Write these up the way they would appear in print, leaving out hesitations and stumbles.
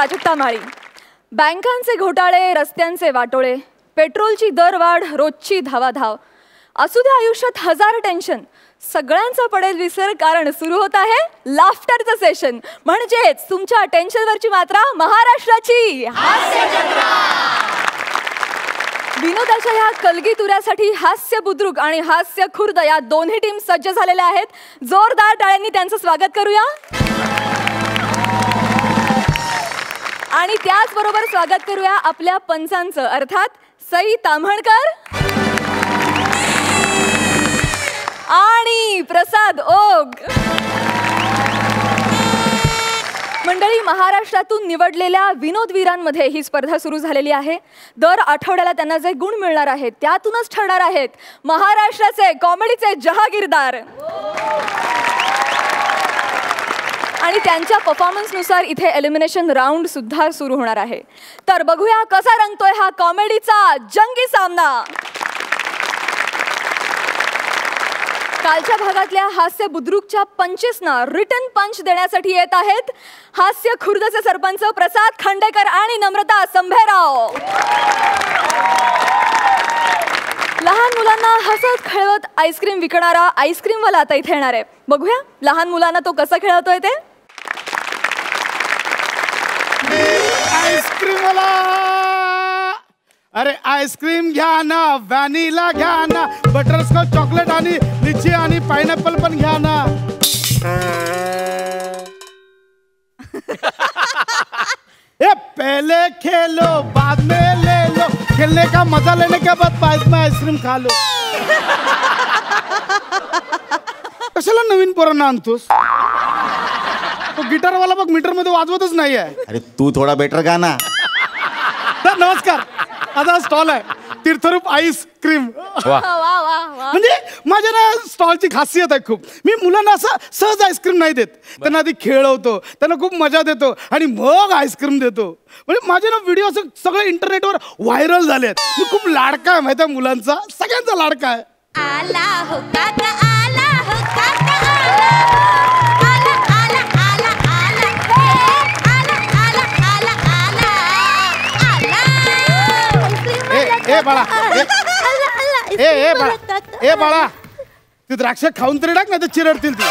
प्राजक्ता माळी. बँकांचे घोटाळे, रस्त्यांचे वाटोळे, पेट्रोलची दरवाढ, रोजची धावाधाव, असू दे आयुष्यात हजार टेन्शन, सगळ्यांचा पडेल विसर, कारण सुरू होत आहे लाफ्टरचं सेशन. म्हणजेच तुमच्या टेन्शनवरची मात्रा महाराष्ट्राची हास्य जत्रा. विनोदाच्या ह्या कलगीतुऱ्यासाठी हास्य बुद्रुक आणि हास्य खुर्द या दोन्ही टीम सज्ज झालेल्या आहेत. जोरदार टाळ्यांनी त्यांचं स्वागत करूया. आणि त्याचबरोबर स्वागत करूया आपल्या पंचांचं, अर्थात सई ताम्हणकर आणि प्रसाद ओग. मंडळी, महाराष्ट्रातून निवडलेल्या विनोदवीरांमध्ये ही स्पर्धा सुरू झालेली आहे. दर आठवड्याला त्यांना जे गुण मिळणार आहेत त्यातूनच ठरणार आहेत महाराष्ट्राचे कॉमेडीचे जहागीरदार. आणि त्यांच्या परफॉर्मन्सनुसार इथे एलिमिनेशन राऊंड सुद्धा सुरू होणार आहे. तर बघूया कसा रंगतोय हा कॉमेडीचा जंगी सामना. कालच्या भागातल्या हास्य बुद्रुकच्या पंचेसना रिटन पंच देण्यासाठी येत आहेत हास्य खुर्दचे सरपंच प्रसाद खांडेकर आणि नम्रता संभेराव. लहान मुलांना हसत खेळवत आईस्क्रीम विकणारा आईस्क्रीमवाला आता इथे येणार आहे. बघूया लहान मुलांना तो कसं खेळवतोय ते. आईस्क्रीमवाला, अरे आईस्क्रीम घ्या ना, व्हॅनिला घ्या ना, बटरस्कॉच चॉकलेट आणि लिची आणि पाइनएप्पल पण घ्या ना. ए पहले खेलो बाद में ले लो, खेलने का मजा लेने के बाद पाइप में आईस्क्रीम खा लो. कशाला नवीन पोरांना आणतोस? तो गिटारवाला बघ मीटर मध्ये वाजवतच नाहीये. अरे तू थोडा बेटर गा ना. नमस्कार, आता स्टॉल आहे तीर्थरूप आईस्क्रीम. म्हणजे माझ्या ना स्टॉलची खासियत आहे खूप. मी मुलांना असं सहज आईस्क्रीम नाही देत, त्यांना आधी खेळवतो, त्यांना खूप मजा देतो आणि मग आईस्क्रीम देतो. म्हणजे माझे ना व्हिडिओ असं सगळे इंटरनेटवर व्हायरल झाले आहेत. मी खूप लाडका आहे माहिती आहे मुलांचा, सगळ्यांचा लाडका आहे. आला हो काका, आला हो काका, आला आला आला आला आला आला आला. ए बाळा, ए बाळा, ए बाळा, ती द्राक्ष खाऊन तरी टाक, नाही तर चिरडतील ती.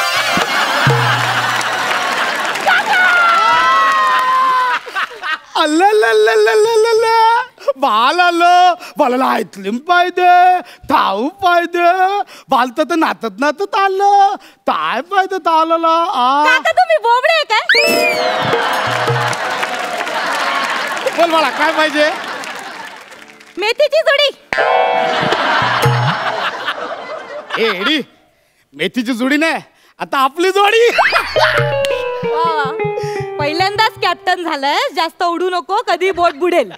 बाल आलं, बालाला आईस्क्रीम पाहिजे, थाऊ पाहिजे, बालत तर नातत नातत आलं, काय पाहिजे तालाला. तुम्ही बोबडे काय? बोल बाळा, काय पाहिजे? मेथीची जुडी. एडी, मेथीची जुडी नाही, आता आपली जोडी. पहिल्यांदाच कॅप्टन झालंय, जास्त उडू नको, कधी बोट बुडेल.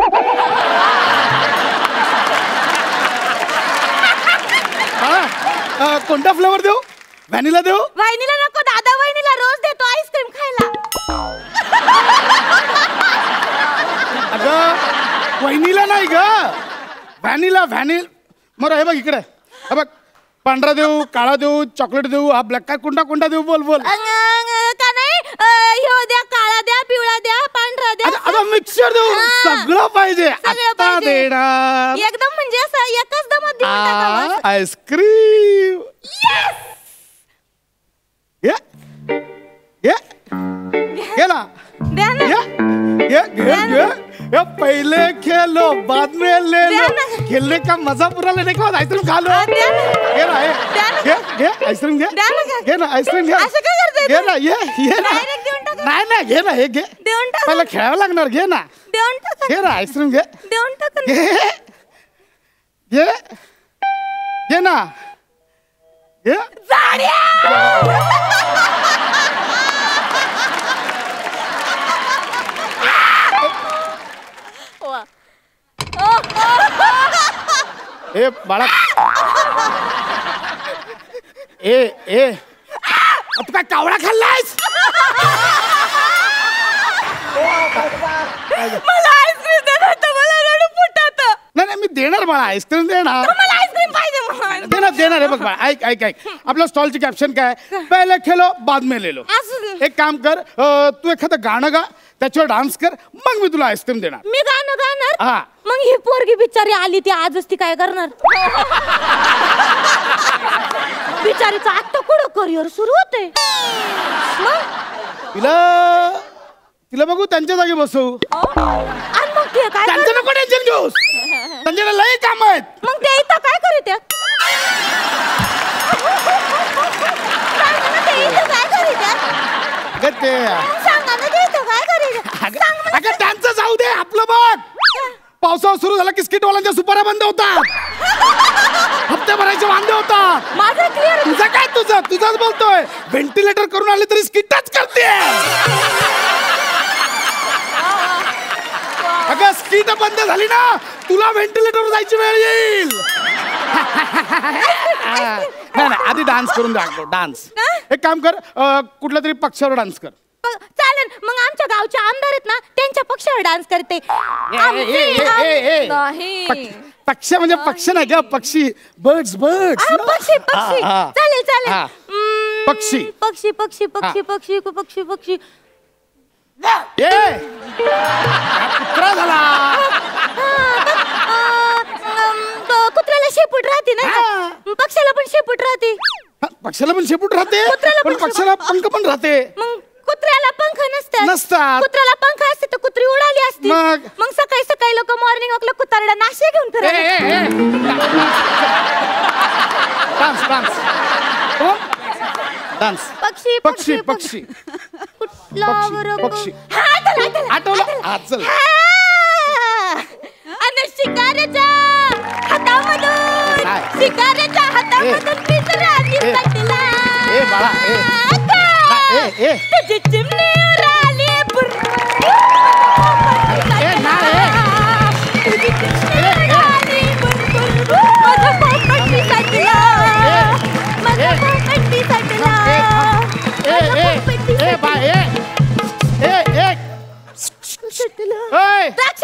कोणता फ्लेवर देऊ? व्हॅनिला देऊ? वहिनीला नको दादा, वहिनीला रोज देतो आईस्क्रीम खायला. अगं वहिनीला नाही ग, व्हॅनिला. मग हे बघ इकडे, हे बघ, पांढरा देऊ, काळा देऊ, चॉकलेट देऊ, हा ब्लॅक, काय कोणता देऊ? बोल बोल. का नाही, ह्यो द्या, काळा द्या, पिवळा द्या, पांढरा द्या. आता मिक्सर देऊ, सगळं पाहिजे. आता देणार एकदम, म्हणजे असं एकच दमात देऊन टाकावं. आईस्क्रीम. ये ना, द्या ना. ये पहले खेलो बाद में ले लो, खेलने का मजा पूरा लेने के बाद आइसक्रीम खा लो. ये ना, ये आइसक्रीम घे, घे ना आइसक्रीम घे. घे ना, ये ना, नाही घे ना, हे घे. पहिला खेळावं लागणार, घे ना, घे ना आइसक्रीम घे, घे ना, घे. ए बाळा, ए तू काय कावळा खाल्लायस? मला आईस्क्रीम दे, मला रडू फुटत. नाही मी देणार बाळा, आईस्क्रीम देणार. मला आईस्क्रीम पाहिजे. देणार हे बघ बाळा, ऐक आपल्या स्टॉलची कॅप्शन काय? पहिले खेलो बाद में ले लो. एक काम कर, तू एखादं गाणं गा, त्याच्यावर डान्स कर, मग मी तुला आईस्क्रीम देणार. मी गाणं गाणार हा. मग ही पोरगी बिचारी आली ती आजच ती काय करणार बिचारीचं आता कुठं करिअर सुरू होते मग तिला बघू त्यांच्या जागी बसवू. आणि मग ते काय त्यांचं नको टेन्शन घेऊस, त्यांच्याकडे लय काम आहेत. मग ते इथं काय करीत आहेत? सांगा ना ते इथं काय करीत आहेत? अगं ते सांगा ना ते इथं काय करीत आहेत? सांग मला. अगं त्यांचं जाऊ दे, आपलं बघ. पावसाळा सुरू झाला की स्किटवाल्यांच्या सुपाऱ्या बंद होतात, हप्ते भरायचे वांदे होतात. माझं क्लिअर तुझं काय तुझंच बोलतोय. व्हेंटिलेटर करून आले तरी स्किटच करते. अगं स्किट बंद झाली ना, तुला व्हेंटिलेटरवर जायची वेळ येईल. नाही नाही, आधी डान्स करून दाखव. डान्स एक काम कर, कुठल्या तरी पक्षावर डान्स कर. चालेल. मग आमच्या गावचे आमदार आहेत ना, त्यांच्या पक्षावर डान्स करते. नाही. पक्ष म्हणजे पक्ष नाही का, पक्षी. बर्ड्स पक्षी पक्षी चालेल चालेल. पक्षी पक्षी पक्षी पक्षी पक्षी पक्षी पक्षी कुत्रा झाला. कुत्र्याला शेपूट राहते ना, पक्षाला पण शेपूट राहते. पक्षाला पण शेपूट राहते, कुत्र्याला पण पण पक्षाला पंख पण राहते. मग कुत्र्याला पंख नसतात. कुत्र्याला पंख असते तर कुत्री उडाली असती. मग सकाळी सकाळी लोक मॉर्निंग वॉकला कुत्र्याला नाश्ता घेऊन फिरायला. Dance dance dance. पक्षी पक्षी पक्षी कुठला बरं पक्षी. हा, आठवलं, आठवलं? आठवलं. चल. आणि शिकाऱ्याच्या हातामधून काय? शिकाऱ्याच्या हातामधून पिंजरा निसटला. बाळा, तुझी चिमणी उडाली बुर्र. तुझी चिमणी उडाली बुर्र. माझा पोपट निसटला. माझा पोपट निसटला. द्राक्ष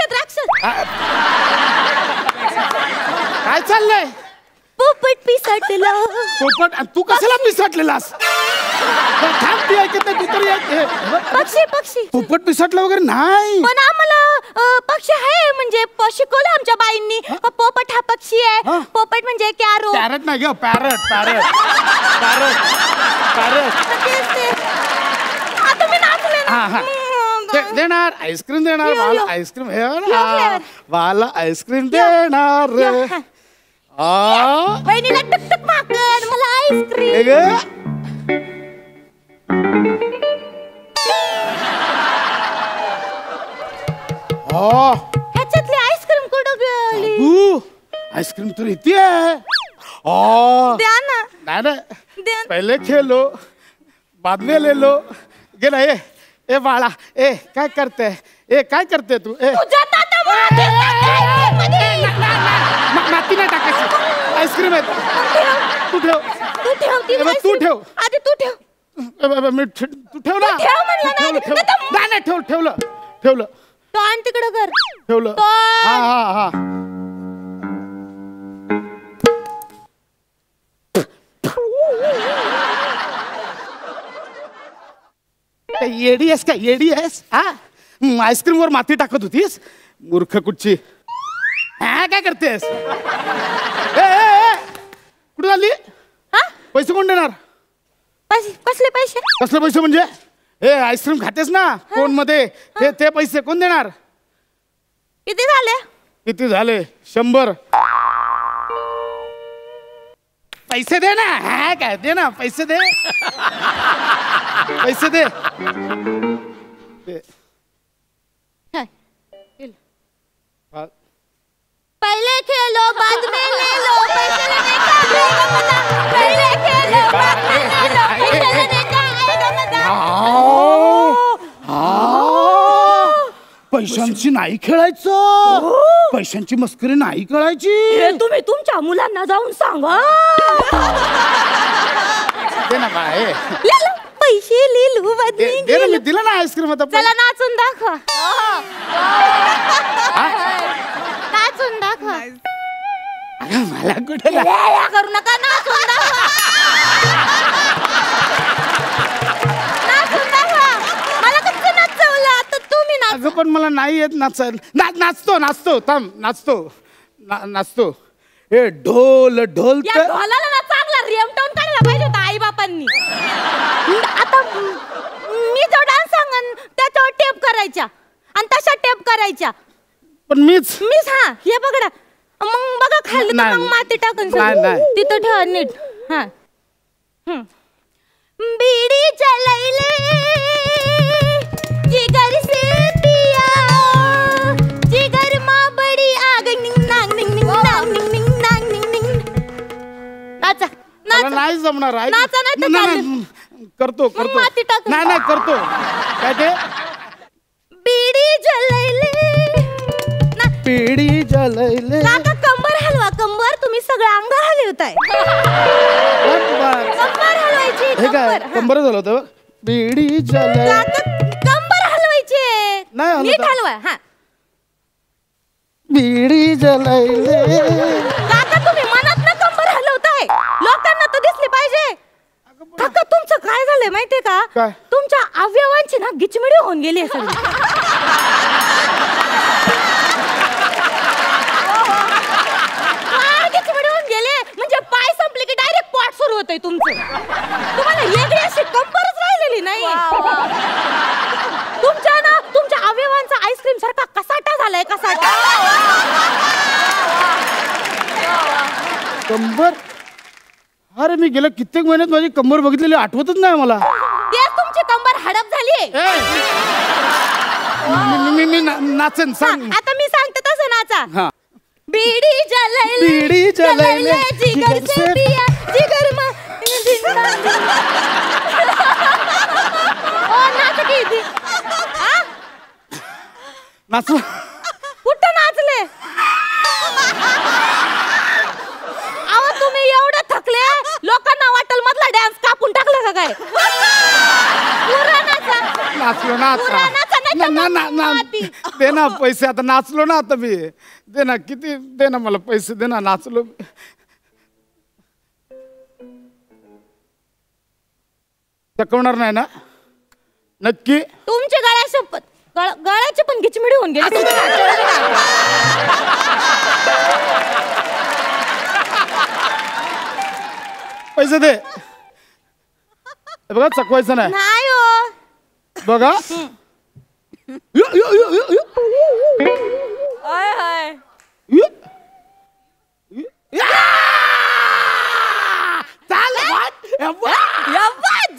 काय चाललंय? पोपट पिसटला. पोपट तू कशाला पिसटलेलास? थांब, ती ऐकत नाही, तू तरी ऐक. पक्षी पक्षी पोपट पिसटला वगैरे नाही. पण आम्हाला पक्षी आहे म्हणजे शिकवलं आमच्या बाईंनी. पोपट हा पक्षी आहे. पोपट म्हणजे कॅरो. पॅरट नाही ग, पॅरट पॅरट पॅरट पॅरट. आता मी नाचले ना. देणार आईस्क्रीम देणार. यो, यो. मला आईस्क्रीम हे flavor. मला आईस्क्रीम देणार. बहिणीला टुकटुक माकड मला आईस्क्रीम. हे ग. ह्याच्यातली आईस्क्रीम कुठं गेली? तू आईस्क्रीम तर इथे आहे. द्या ना. नाही द्या ना. पहिले खेलो बाद में ले लो. गे ना. ए बाळा, काय करते? काय करते तू? तुझ्या ताटामध्ये माती नाही टाकायची, आईस्क्रीम आहे. तू ठेव. तू ठेव ती तू आईस्क्रीम. ठेव. आधी तू ठेव. तू ठेव ना. ठेव म्हणलं ना. नाही ठेवलं तो आण तिकडं कर. ठेवलं. तो हा. येडी आहेस का? येडी आहेस? आईस्क्रीम वर माती टाकत होतीस, मूर्ख कुठची. काय करतेस? कुठे झाली? पैसे कोण देणार? कसले पैसे? कसले पैसे म्हणजे? आईस्क्रीम खातेस ना कोण मध्ये, ते पैसे कोण देणार? किती झाले? किती झाले? 100. पैसे दे ना. काय दे ना, पैसे दे. पैसे दे. पहले खेलो बाद में ले लो. पैसे लेने का आएगा मजा. पहले खेलो बाद में ले लो. पैसे लेने का आएगा मजा. पैशांची नाही खेळायचं. पैशांची मस्करी नाही करायची. हे तुम्ही तुमच्या मुलांना जाऊन सांगा. दे ना बाय. पैसे लिलू बदली. दे ना, मी दिलं ना आईस्क्रीम. आता चला नाचून दाखवा. नाचून दाखवा. मला कुठे करू नका. नाचून दाखवा. नाचून दाखवा. मला कसं नाचवलं आता तुम्ही. मला नाही येत नाचतो थांब नाचतो हे ढोल ढोल या ढोलाला ना चांगला रिमटोन काढला पाहिजे होता आई बापांनी. आता मी जो डान्स सांगन त्याच्यावर टेप करायच्या आणि तशा टेप करायच्या. पण मीच हा हे बघा मग बघा खाली मग माती टाकून तिथं ठेवा नीट. हा बीड़ी जलाइले जिगर से पिया जिगर माँ बड़ी आग निंग नांग निंग निंग नांग निंग निंग नांग निंग निंग. नाचा नाचा नाही जमणार करतो नाही करतो काय ते बीड़ी जलाइले काका कंबर हलवा कंबर. तुम्ही सगळं अंग हलवताय. कंबर हलवायची हे काय कंबर झालं होतं बीडी कंबर हलवायची नाही नीट हलवा. हा बीडी जलाइले काका तुम्ही मनात ना कंबर हलवताय. लोकांना तर दिसले पाहिजे. काका तुमचं काय झालंय माहितीये का काय? तुमच्या अवयवांची ना गिचमिडी होऊन गेली सगळी. म्हणजे पाय संपले की डायरेक्ट पॉट सुरू होतंय तुमचं. तुम्हाला वेगळी अशी कंबरच राहिलेली नाही. तुमच्या अवयवांचा आईस्क्रीम सारखा कसाटा झालाय कसाटा. कंबर अरे मी गेल्या कित्येक महिन्यात माझी कंबर बघितलेली आठवतच नाही मला. तेच तुमची कंबर हडप झाली. मी नाचन सांग. आता मी सांगते तसं नाचा. हा बीड़ी जलाइले जिगर से पिया जिगर मा ओ नाच की नाचू कुठं नाचले. अहो तुम्ही एवढं थकले लोकांना वाटल मधला डान्स कापून टाकला का काय. नाचलो ना दे ना पैसे. आता नाचलो ना आता मी दे ना किती दे ना मला पैसे दे ना नाचलो. चकवणार नाही ना नक्की. तुमच्या गळ्याची पण गिचमिडी होऊन गेली. पैसे दे. बघा चकवायचं नाही बघा.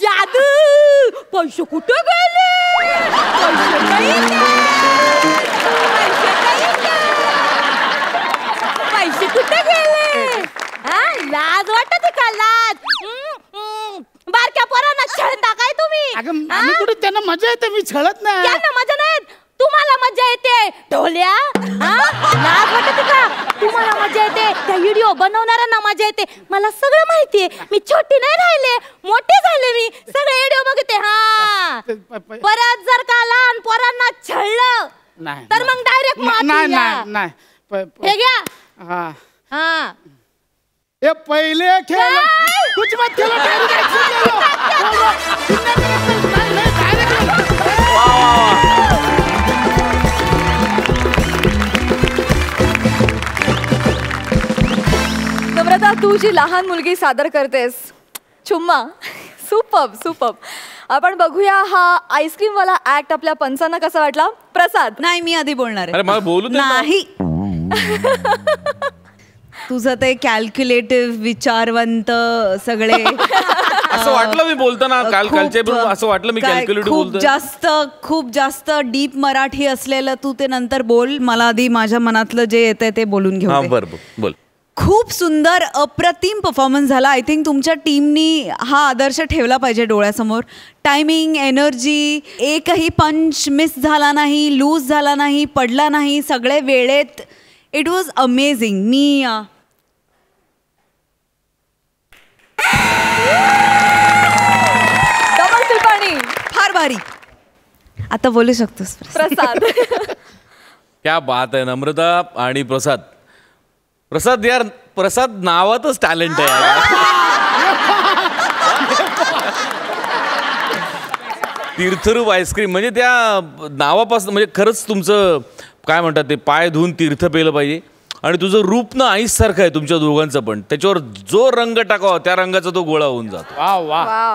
जादू पैसे कुठे गेले. पैसे कुठे गेले. लाज वाटत का लाज. बारक्या पोरांना छळता काय तुम्ही. अगं कुठे त्यांना मजा येते मी छळत नाही. त्यांना मजा नाही तुम्हाला मजा येते ढोल्या. लाज वाटते का. तुम्हाला मजा येते त्या व्हिडिओ बनवणाऱ्यांना मजा येते. मला सगळं माहितीये. मी छोटी नाही राहिले मोठे झाले. मी सगळे व्हिडिओ बघते. हा परत जर का लहान पोरांना छळलं तर मग डायरेक्ट नाही हे घ्या. हा हा ये पहले खेल कुछ मत खेलो. नम्रता तू जी लहान मुलगी सादर करतेस चुम्मा सुपर्ब. आपण बघूया हा आईस्क्रीम वाला ऍक्ट आपल्या पंचांना कसा वाटला. प्रसाद. नाही मी आधी बोलणार आहे. अरे मला बोलू दे नाही. तुझं ते कॅल्क्युलेटिव्ह विचारवंत सगळे असं वाटलं मी बोलताना कालच्या असं वाटलं मी कॅल्क्युलेटिव्ह बोलतोय. खूप जास्त डीप मराठी असलेलं तू ते नंतर बोल. मला आधी माझ्या मनातलं जे येतंय ते बोलून घेऊ. बरं बोल. खूप सुंदर अप्रतिम परफॉर्मन्स झाला. आय थिंक तुमच्या टीमनी हा आदर्श ठेवला पाहिजे डोळ्यासमोर. टायमिंग एनर्जी एकही पंच मिस झाला नाही लूज झाला नाही पडला नाही सगळे वेळेत. It was amazing. मी फार भारी. आता बोलू शकतोस प्रसाद. क्या बात आहे नम्रता आणि प्रसाद यार प्रसाद नावातच टॅलेंट आहे. तीर्थरूप आईस्क्रीम म्हणजे त्या नावापासून म्हणजे खरंच तुमचं काय म्हणतात ते पाय धुवून तीर्थ पेलं पाहिजे. आणि तुझं रूप ना आईस सारखं आहे तुमच्या दोघांचं पण. त्याच्यावर जो रंग टाकावा त्या रंगाचा तो गोळा होऊन जातो.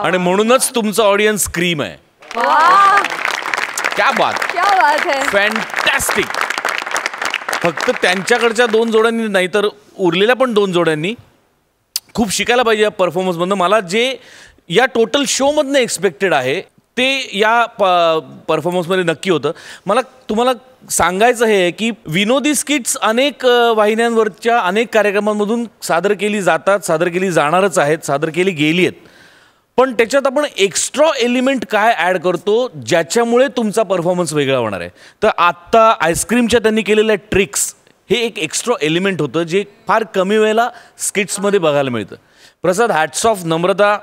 आणि म्हणूनच तुमचं ऑडियन्स क्रीम आहे. क्या बात है, फॅन्टॅस्टिक. फक्त त्यांच्याकडच्या 2 जोड्यांनी नाही तर उरलेल्या पण 2 जोड्यांनी खूप शिकायला पाहिजे या परफॉर्मन्समधनं. मला जे या टोटल शोमधनं एक्सपेक्टेड आहे ते या परफॉर्मन्समध्ये नक्की होतं. मला तुम्हाला सांगायचं हे की विनोदी स्किट्स अनेक वाहिन्यांवरच्या अनेक कार्यक्रमांमधून सादर केली जातात, सादर केली जाणारच आहेत, सादर केली गेली आहेत. पण त्याच्यात आपण एक्स्ट्रा एलिमेंट काय ॲड करतो ज्याच्यामुळे तुमचा परफॉर्मन्स वेगळा होणार आहे. तर आत्ता आईस्क्रीमच्या त्यांनी केलेल्या ट्रिक्स हे एक एक्स्ट्रा एलिमेंट होतं जे फार कमी वेळेला स्किट्समध्ये बघायला मिळतं. प्रसाद, हॅट्स ऑफ. नम्रता,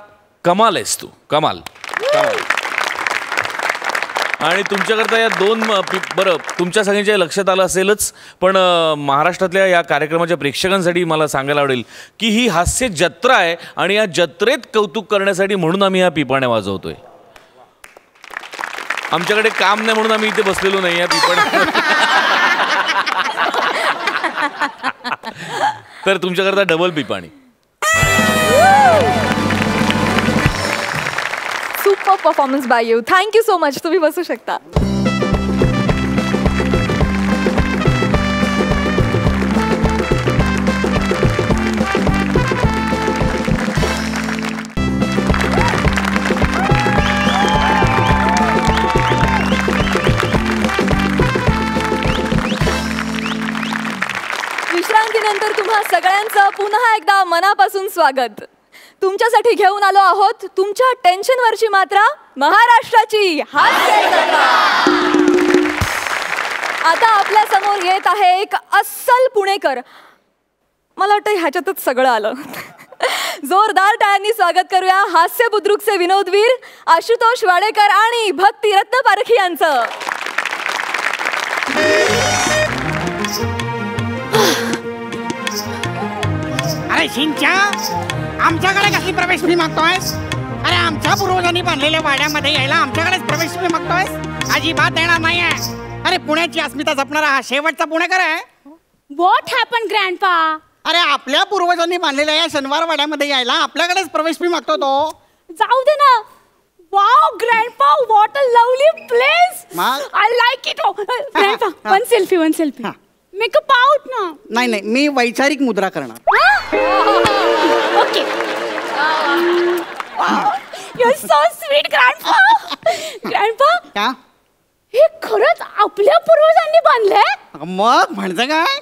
कमाल आहेस तू, कमाल. आणि तुमच्याकरता या 2 बरं तुमच्या सगळ्यांच्या लक्षात आलं असेलच पण महाराष्ट्रातल्या या कार्यक्रमाच्या प्रेक्षकांसाठी मला सांगायला आवडेल की ही हास्य जत्रा आहे आणि या जत्रेत कौतुक करण्यासाठी म्हणून आम्ही ह्या पिपाण्या वाजवतोय. आमच्याकडे काम नाही म्हणून आम्ही इथे बसलेलो नाही या पिपाण्या. तर तुमच्याकरता डबल पिपाणी. Super performance by you. Thank you so much. तुम्ही बसू शकता. विश्रांतीनंतर तुम्हा सगळ्यांचं पुन्हा एकदा मनापासून स्वागत. तुमच्यासाठी घेऊन आलो आहोत तुमच्या टेन्शनवरची मात्रा, महाराष्ट्राची हास्य जत्रा. आता आपल्या समोर येत आहे एक अस्सल पुणेकर. मला वाटतं ह्याच्यातच सगळं आलं. जोरदार टाळ्यांनी स्वागत करूया हास्य बुद्रुकचे विनोदवीर आशुतोष वाडेकर आणि भक्ती रत्न पारखी यांचं. अरे शिंच्या, आमच्याकडे कसली प्रवेश फी मागतोयस? अरे आमच्या पूर्वजांनी बांधलेल्या वाड्यामध्ये यायला आमच्याकडेच प्रवेश फी मागतोयस? अजिबात देणार नाहीये. अरे पुण्याची अस्मिता जपणारा हा शेवटचा पुणेकर आहे. What happen grandpa? अरे आपल्या पूर्वजांनी बांधलेल्या या शनिवार वाड्यामध्ये यायला आपल्याकडेच प्रवेश फी मागतो तो. जाऊ दे ना. Wow grandpa, what a lovely place. I like it. Grandpa, one selfie. Makeup out ना. नाही, मी वैचारिक मुद्रा करणार. Okay. You are so sweet grandpa. Grandpa, क्या हे खरंच आपल्या पूर्वजांनी बांधलंय? मग म्हणजे काय?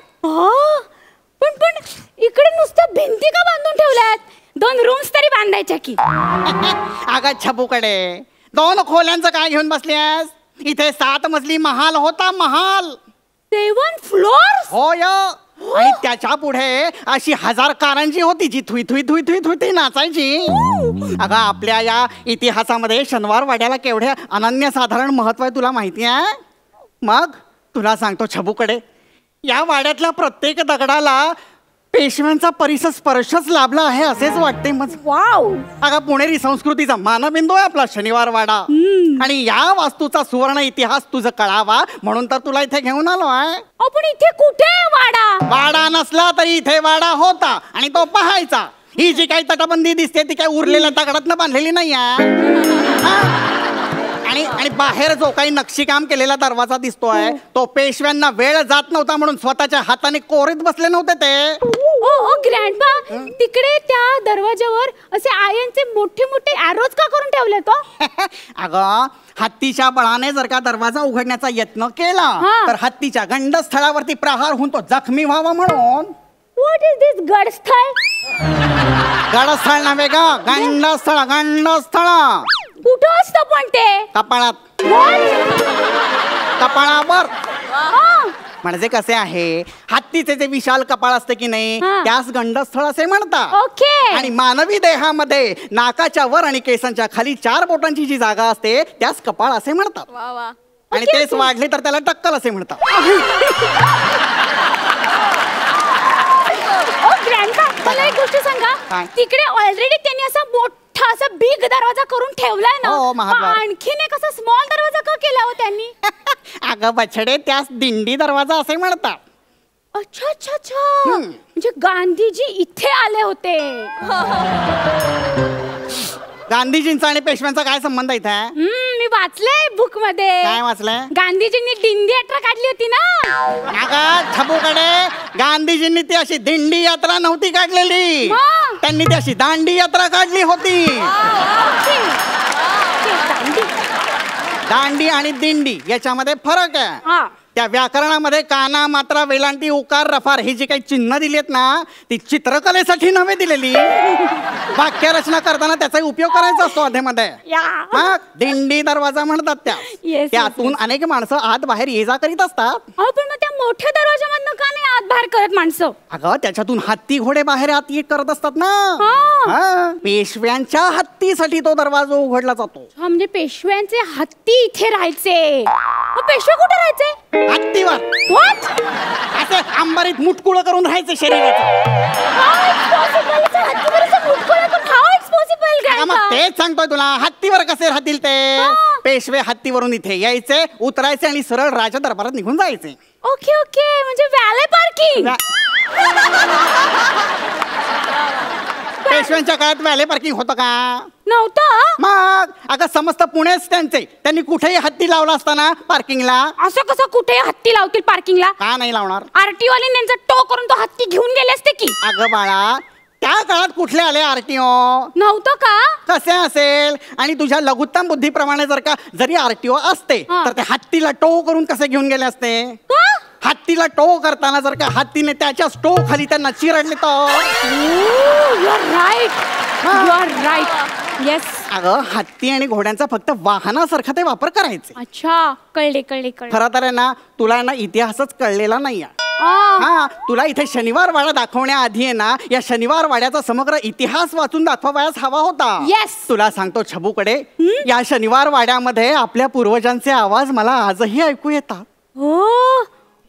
पण इकडे नुसत्या भिंती का बांधून ठेवल्यात? 2 रूम्स तरी बांधायच्या की. अगं छपूकडे, 2 खोल्यांचं काय घेऊन बसलीस? इथे 7 मजली महाल होता, महाल. 7 फ्लोअर्स? हो या. आणि त्याच्या पुढे अशी 1000 कारंजी होती जी Thuy Thuy Thuy Thuy Thuy नाचायची. अगं आपल्या या इतिहासामध्ये शनिवार वाड्याला केवढे अनन्यसाधारण महत्व आहे तुला माहिती आहे? मग तुला सांगतो छबूकडे, या वाड्यातल्या प्रत्येक दगडाला पेशव्यांचा परिसर स्पर्शच लाभला आहे असेच वाटते. मग वाव. अगं पुणेरी संस्कृतीचा मानबिंदू आहे आपला शनिवार वाडा. आणि या वास्तूचा सुवर्ण इतिहास तुझं कळावा म्हणून तर तुला इथे घेऊन आलो आहे. पण इथे कुठे वाडा? वाडा नसला तरी इथे वाडा होता आणि तो पाहायचा. ही जी काही तटबंदी दिसते ती काही उरलेल्या दगडातनं बांधलेली नाही आहे. आणि बाहेर जो काही नक्षीकाम केलेला दरवाजा दिसतोय तो पेशव्यांना वेळ जात नव्हता म्हणून स्वतःच्या हाताने कोरीत बसले नव्हते ते. ग्रँडपा, तिकडे त्या दरवाजावर असे आयनचे मोठे मोठे एरोज का करून ठेवले तो? अगं हत्तीच्या बळाने जर का दरवाजा उघडण्याचा यत्न केला तर हत्तीच्या गंडस्थळावरती प्रहार होऊन तो जखमी व्हावा म्हणून. व्हॉट इज दिस गडस्थळ? गडस्थळ नव्हे ग, गंडस्थळ. गंडस्थळ कुठं असतं पण ते? कपाळात. कपाळावर. म्हणजे कसे आहे, हत्तीचे जे विशाल कपाळ असते की नाही त्यास गंडस्थळ असे म्हणतात. ओके. आणि मानवी देहामध्ये नाकाच्या वर आणि केसांच्या खाली 4 बोटांची जी जागा असते त्यास कपाळ असे म्हणतात. आणि तेच वाढले तर त्याला टक्कल असे म्हणतात. ग्रँडपा, मला एक गोष्ट सांगा. तिकडे ऑलरेडी त्यांनी असा मोठा मोठा असा बिग दरवाजा करून ठेवलाय ना, हो, महाद्वार. मग आणखीन एक असा स्मॉल दरवाजा का केला हो त्यांनी? अगं बछडे, त्यास दिंडी दरवाजा असे म्हणतात. अच्छा अच्छा अच्छा, म्हणजे गांधीजी इथे आले होते. गांधीजींचा आणि पेशव्यांचा काय संबंध इथे? मी वाचलंय बुक मध्ये. काय वाचलंय? गांधीजींनी दिंडी यात्रा काढली होती ना. अगं छबूकडे, गांधीजींनी ती अशी दिंडी यात्रा नव्हती काढलेली, मग? त्यांनी ती अशी दांडी यात्रा काढली होती. दांडी आणि दिंडी याच्यामध्ये फरक आहे. हा. त्या व्याकरणामध्ये काना, मात्रा, वेलांटी, उकार, रफार ही जी काही चिन्ह दिली आहेत ना, ती चित्रकलेसाठी नव्हे दिलेली, वाक्य रचना करताना त्याचा उपयोग करायचा असतो अधेमध्ये. मग दिंडी दरवाजा म्हणतात त्या. Yes, त्यातून अनेक माणसं आत बाहेर ये जा करीत असतात. अहो पण मग त्या मोठ्या दरवाजामधनं का नाही आत बाहेर करत माणसं? अगं त्याच्यातून हत्ती घोडे बाहेर आत ये करत असतात ना. हा. पेशव्यांच्या हत्तीसाठी तो दरवाजा उघडला जातो. हा, म्हणजे पेशव्यांचे हत्ती इथे राहायचे. मग पेशवे कुठे राहायचे? हत्तीवर. What? असे अंबारीत मुटकुळ करून राहायचे शरीराचं. मग तेच सांगतोय तुला, हत्तीवर कसे राहतील ते. पेशवे हत्तीवरून इथे यायचे, उतरायचे आणि सरळ राजा दरबारात निघून जायचे. ओके ओके, म्हणजे वॅले पार्किंग. पेशव्यांच्या काळात व्हॅले पार्किंग होतं का? नव्हतं. मग अगं समस्त पुणेच त्यांचे, त्यांनी कुठेही हत्ती लावला असताना पार्किंगला. असं कसं कुठे हत्ती लावतील पार्किंगला? का नाही लावणार? आरटीओ वाले त्यांचा टो करून तो हत्ती घेऊन गेले असते की. अगं बाळा, त्या काळात कुठले आले आरटीओ? नव्हतं का? कसे असेल? आणि तुझ्या लघुत्तम बुद्धीप्रमाणे जरी आरटीओ असते तर ते हत्तीला टो करून कसे घेऊन गेले असते? हत्तीला टो करताना जर का हत्तीने त्याच्या टो खाली त्यांना चिरडले तर. येस. अगं हत्ती आणि घोड्यांचा फक्त वाहनासारखा ते वापर करायचे. अच्छा, कळले कळले कळले. खरं तर आहे ना, तुला ना इतिहासच कळलेला नाहीये. हा, तुला इथे शनिवार वाडा दाखवण्याआधी आहे ना, या शनिवार वाड्याचा समग्र इतिहास वाचून दाखवायच हवा होता. Yes. तुला सांगतो छबूकडे, या शनिवार वाड्यामध्ये आपल्या पूर्वजांचे आवाज मला आजही ऐकू येतात. हो,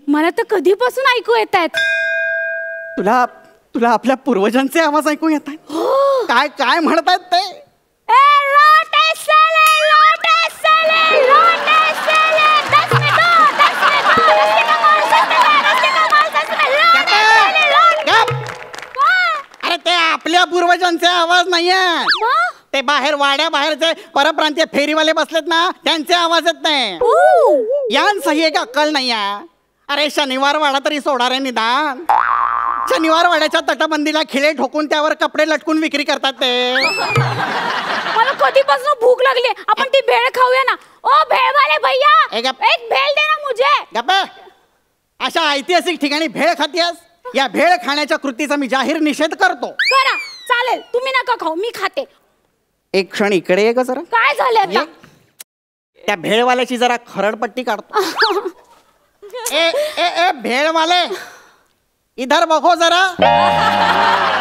मला तर कधीपासून ऐकू येत आहेत. तुला तुला आपल्या पूर्वजांचे आवाज ऐकू येत आहेत? काय काय म्हणतात ते? अरे ते आपल्या पूर्वजांचे आवाज नाहीये, ते बाहेर वाड्या बाहेरचे परप्रांतीय फेरीवाले बसलेत ना, त्यांचे आवाज येत नाही. यांसही एक अक्कल नाहीये. अरे शनिवार वाडा तरी सोडा रे निदान. शनिवार वाड्याच्या तटबंदीला खिळे ठोकून त्यावर कपडे लटकून विक्री करतात ते. मला कधीपासून भूक लागली, आपण ती भेळ खाऊया ना. ओ भेळवाले भैया, एक भेळ दे ना मुझे. गप्पे, अशा ऐतिहासिक ठिकाणी भेळ खातीयस? या भेळ खाण्याच्या कृतीचा मी जाहीर निषेध करतो. करा, चालेल, तुम्ही नका खाऊ, मी खाते. एक क्षण इकडे ये ग जरा. काय झालं आता? त्या भेळवाल्याची जरा खरडपट्टी काढतो. ए ए ए भेळवाले, इधर बघो जरा.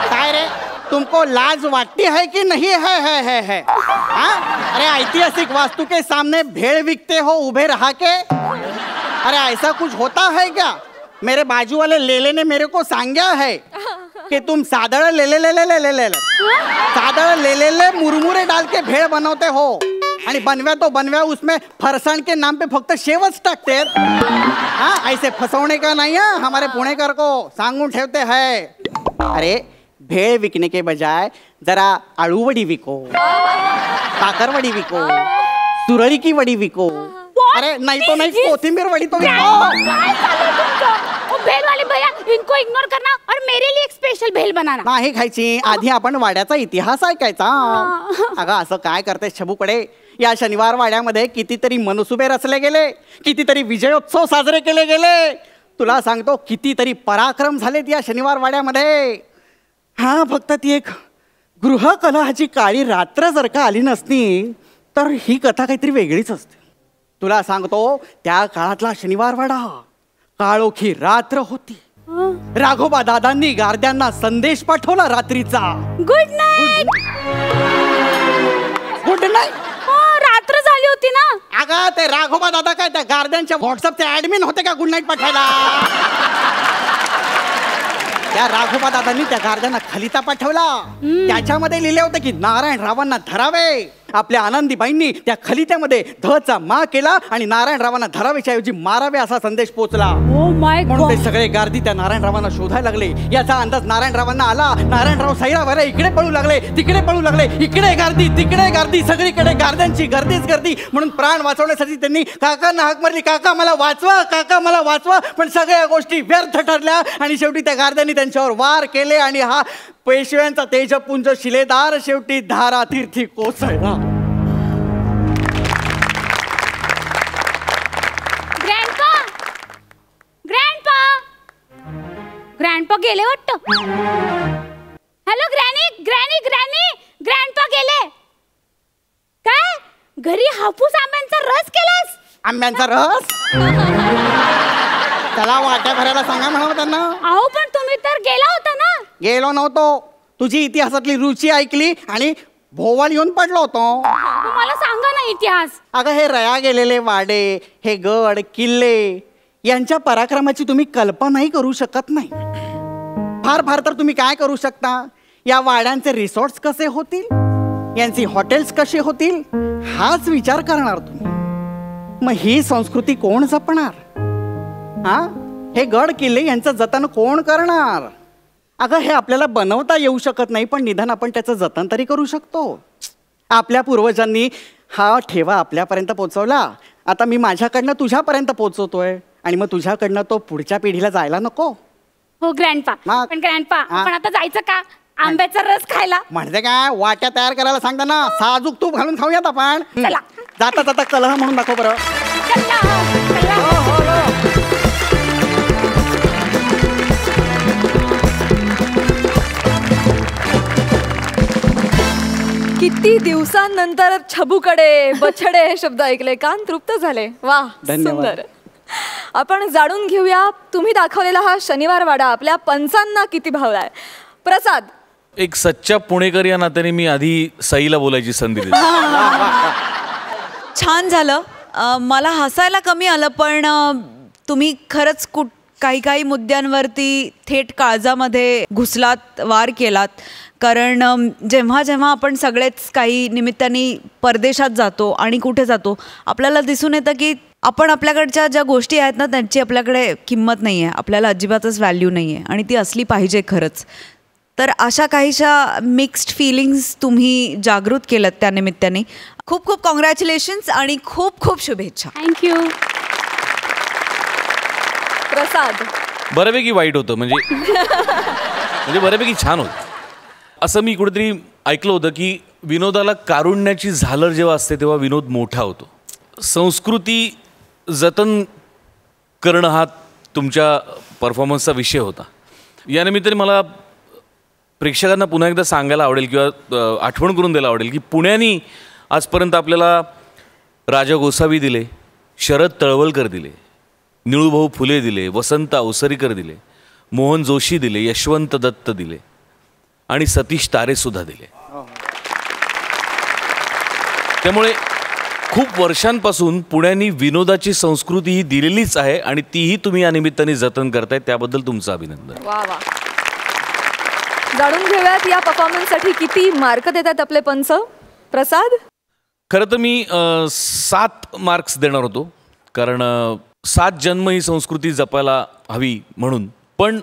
काय रे, तुमको लाज वाटती है कि नहीं है? हाँ? अरे ऐतिहासिक वास्तु के सामने भेड़ बिकते हो उभे रहा के? अरे ऐसा कुछ होता है क्या? मेरे बाजू वाले लेले ने मेरे को सांगा है कि तुम सादड़ ले सादड़ ले मुरमुरे डाल के भेड़ बनवते हो, आणि बनव्या तो बनव्या उसमें फरसाण के नाम पे फक्त शेवच टाकते. हाँ, ऐसे फसवणे का नहीं है, हमारे पुणेकर को सांगून ठेवते हैं. अरे भेड़ विकने के बजाय जरा आळू वडी विको, साखरवडी विको, सुरळी की वडी विको. अरे नहीं तो नहीं, कोथिंबीर वडी तो विको. भेल वाले भैया, इनको इग्नोर करना और मेरे लिए एक स्पेशल भेल बनाना. नाही खायची, आधी आपण वाड्याचा इतिहास ऐकायचा. अगं असं काय करते छबूकडे, या शनिवार वाड्यामध्ये कितीतरी मनसुबे रचले गेले, कितीतरी विजयोत्सव साजरे केले गेले. तुला सांगतो कितीतरी पराक्रम झालेत या शनिवार वाड्यामध्ये. हा, फक्त ती एक गृहकलहाची काळी रात्र जर का आली नसती तर ही कथा काहीतरी वेगळीच असते. तुला सांगतो त्या काळातला शनिवार वाडा काळोखी रात्र होती. राघोबा दादांनी गार्द्यांना संदेश पाठवला रात्रीचा. Good night. Good night. रात्र झाली होती ना. अगं ते राघोबा दादा काय त्या गार्द्यांच्या व्हॉट्सअपचे ऍडमिन होते का गुड नाईट पाठवायला? त्या राघोबा दादांनी त्या गार्द्यांना खलिता पाठवला. त्याच्यामध्ये लिहिले होते की नारायणरावांना धरावे. आपल्या आनंदीबाईंनी त्या खलित्यामध्ये धचा मा केला आणि नारायणरावांना धरावेच्या ऐवजी मारावे असा संदेश पोचला. म्हणून ते सगळे गार्दी त्या नारायणरावांना शोधायला लागले. याचा अंदाज नारायणरावांना आला. नारायणराव सैरावाला इकडे पळू लागले, तिकडे पळू लागले, इकडे गार्दी तिकडे गार्दी, सगळीकडे गार्द्यांची गर्दीच गर्दी. म्हणून प्राण वाचवण्यासाठी त्यांनी काकांना हाक मारली, काका मला वाचवा, काका मला वाचवा. पण सगळ्या गोष्टी व्यर्थ ठरल्या आणि शेवटी त्या गार्द्यांनी त्यांच्यावर वार केले आणि हा पेशव्यांचा तेजपुंज शिलेदार शेवटी धारातीर्थी कोसळला. ग्रँडपा गेले वाटतं. Hello granny granny granny, grandpa गेले काय? घरी हापूस आंब्यांचा रस केलास? आंब्यांचा रस? त्याला वाट्या भरायला सांगा म्हणावं त्यांना. अहो पण तुम्ही तर गेला होता ना. गेलो नव्हतो. तुझी इतिहासातली रुची ऐकली आणि भोवळ येऊन पडलो होतो. मला सांगा ना इतिहास. अगं हे रया गेलेले वाडे, हे गड किल्ले यांच्या पराक्रमाची तुम्ही कल्पनाही करू शकत नाही. फार फार तर तुम्ही काय करू शकता, या वाड्यांचे रिसॉर्ट्स कसे होतील, यांची हॉटेल्स कसे होतील हाच विचार करणार तुम्ही. मग ही संस्कृती कोण जपणार? हा, हे गड किल्ले यांचं जतन कोण करणार? अगं हे आपल्याला बनवता येऊ शकत नाही, पण निदान आपण त्याचं जतन तरी करू शकतो. आपल्या पूर्वजांनी हा ठेवा आपल्यापर्यंत पोहोचवला. आता मी माझ्याकडनं तुझ्यापर्यंत पोहोचवतोय आणि मग तुझ्याकडनं तो पुढच्या पिढीला जायला नको. हो ग्रँडपा. पण ग्रँडपा आपण आता जायचं का आंब्याचा रस खायला? म्हणजे काय, वाट्या तयार करायला सांगता ना. साजूक तूप घालून खाऊयात आपण. चला. जाता जाता कलह म्हणून दाखव बरं. किती दिवसांनंतर छबूकडे बछडे हे शब्द ऐकले, कान तृप्त झाले. वा, सुंदर. आपण जाणून घेऊया तुम्ही दाखवलेला हा शनिवार वाडा आपल्या पंचांना किती भावलाय. प्रसाद, एक सच्चा पुणेकर या नात्याने मी आधी सईला बोलायची संधी दिली. छान झालं. मला हसायला कमी आलं, पण तुम्ही खरंच काही काही मुद्द्यांवरती थेट काळजामध्ये घुसलात, वार केलात. कारण जेव्हा जेव्हा आपण सगळेच काही निमित्ताने परदेशात जातो आणि कुठे जातो, आपल्याला दिसून येतं की आपण आपल्याकडच्या ज्या गोष्टी आहेत ना त्यांची आपल्याकडे किंमत नाही आहे, आपल्याला अजिबातच व्हॅल्यू नाही आहे आणि ती असली पाहिजे खरंच. तर अशा काहीशा मिक्स्ड फिलिंग्स तुम्ही जागृत केलं त्या निमित्ताने. खूप खूप कॉंग्रॅच्युलेशन्स आणि खूप खूप शुभेच्छा. थँक्यू. प्रसाद, बऱ्यापैकी वाईट होतं, म्हणजे बऱ्यापैकी छान होतं. असं मी कुठेतरी ऐकलं होतं की विनोदाला कारुण्याची झालर जेव्हा असते तेव्हा विनोद मोठा होतो. संस्कृती जतन करणं हा तुमच्या परफॉर्मन्सचा विषय होता. या निमित्ताने मला प्रेक्षकांना पुन्हा एकदा सांगायला आवडेल किंवा आठवण करून द्यायला आवडेल की पुण्यानी आजपर्यंत आपल्याला राजा गोसावी दिले, शरद तळवलकर दिले, निळूभाऊ फुले दिले, वसंत अवसरीकर दिले, मोहन जोशी दिले, यशवंत दत्त दिले आणि सतीश तारेसुद्धा दिले. त्यामुळे खूप वर्षांपासून पुण्यानी विनोदाची संस्कृती ही दिलेलीच आहे आणि तीही तुम्ही या निमित्ताने जतन करताय, त्याबद्दल तुमचं अभिनंदन. वा वा. जाणून घेऊयात या परफॉर्मन्ससाठी किती मार्क देतात आपले पंच. प्रसाद, खरं तर मी 7 मार्क्स देणार होतो, कारण 7 जन्म ही संस्कृती जपायला हवी म्हणून. पण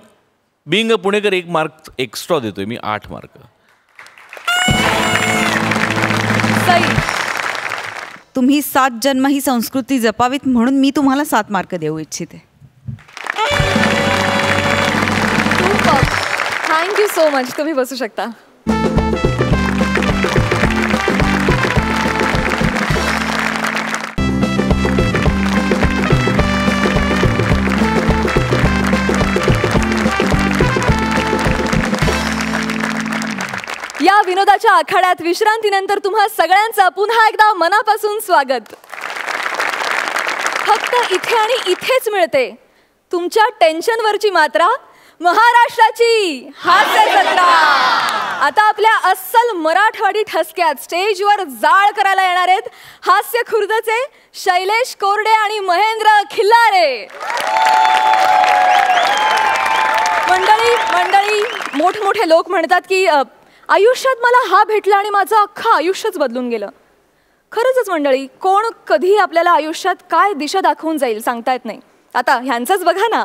being a Punekar 1 mark extra देतोय मी, 8 मार्क. तुम्ही 7 जन्म ही संस्कृती जपावीत म्हणून मी तुम्हाला 7 मार्क देऊ इच्छिते. Thank you so much. तुम्ही बसू शकता. या विनोदाच्या आखाड्यात विश्रांतीनंतर तुम्हा सगळ्यांचं पुन्हा एकदा मनापासून स्वागत. फक्त इथे आणि इथेच मिळते तुमच्या टेन्शनवरची मात्रा, महाराष्ट्राची हास्य जत्रा. आता आपल्या अस्सल मराठवाडी ठसक्यात स्टेजवर जाळ करायला येणार आहेत हास्य खुर्दचे शैलेश कोरडे आणि महेंद्र खिल्लारे. मंडळी मोठमोठे लोक म्हणतात की आयुष्यात मला हा भेटला आणि माझं अख्खं आयुष्यच बदलून गेलं. खरंच मंडळी, कोण कधी आपल्याला आयुष्यात काय दिशा दाखवून जाईल सांगता येत नाही. आता ह्यांचंच बघा ना.